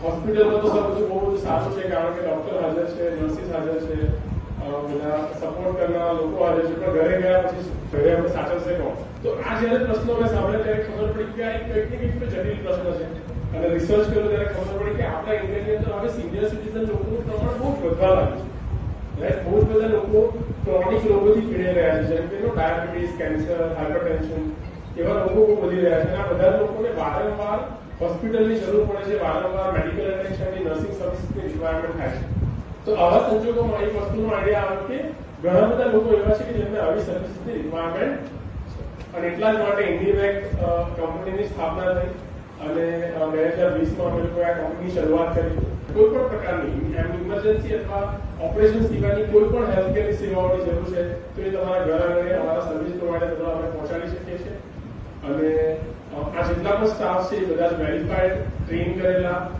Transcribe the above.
હોસ્પિટલમાં તો સર બધું બહુ બધું સારું છે, કારણ કે ડોક્ટર હાજર છે, નર્સિસ હાજર છે, બધા સપોર્ટ કરનારા લોકો હાજર છે, પણ ઘરે ગયા પછી ઘરે આપણે સાચવશે કોણ? તો આ જ્યારે પ્રશ્નો મેં સાંભળ્યા ત્યારે ખબર પડી કે આ એક કંઈક ને કંઈક જટિલ પ્રશ્ન છે, અને રિસર્ચ કર્યો ત્યારે ખબર પડી કે આપણા ઇન્ડિયાની અંદર હવે સિનિયર સિટીઝન લોકોનું પ્રમાણ બહુ જ વધવા લાગ્યું છે. બહુ જ બધા લોકો ક્રોનિક રોગોથી પીડાઈ રહ્યા છે, જેમ કે ડાયાબિટીસ, કેન્સર, હાઇપરટેન્શન, એવા રોગો બહુ વધી રહ્યા છે. આ બધા લોકોને વારંવાર હોસ્પિટલની જરૂર પડે છે, વારંવાર મેડિકલ એટેન્શનની, નર્સિંગ સર્વિસની રિક્વાયરમેન્ટ થાય છે. તો આવા સંજોગોમાં એક વસ્તુનો આઈડિયા આવે કે ઘણા બધા લોકો એવા છે કે જેમને આવી સર્વિસની રિક્વાયરમેન્ટ છે, અને એટલા જ માટે ઇન્ડિવેક કંપનીની સ્થાપના થઈ અને 2020માં અમે લોકોએ આ કંપનીની શરૂઆત કરી. કોઈ પણ પ્રકારની ઇમરજન્સી અથવા ઓપરેશન સિવાયની કોઈ પણ હેલ્થકેરની સેવાઓની જરૂર છે તો એ તમારા ઘર આંગણે અમારા સર્વિસ પ્રોવાઈડર દ્વારા અમે પહોંચાડી શકીએ છીએ. અને આ જેટલા પણ સ્ટાફ છે એ બધા જ વેરીફાઈડ, ટ્રેન કરેલા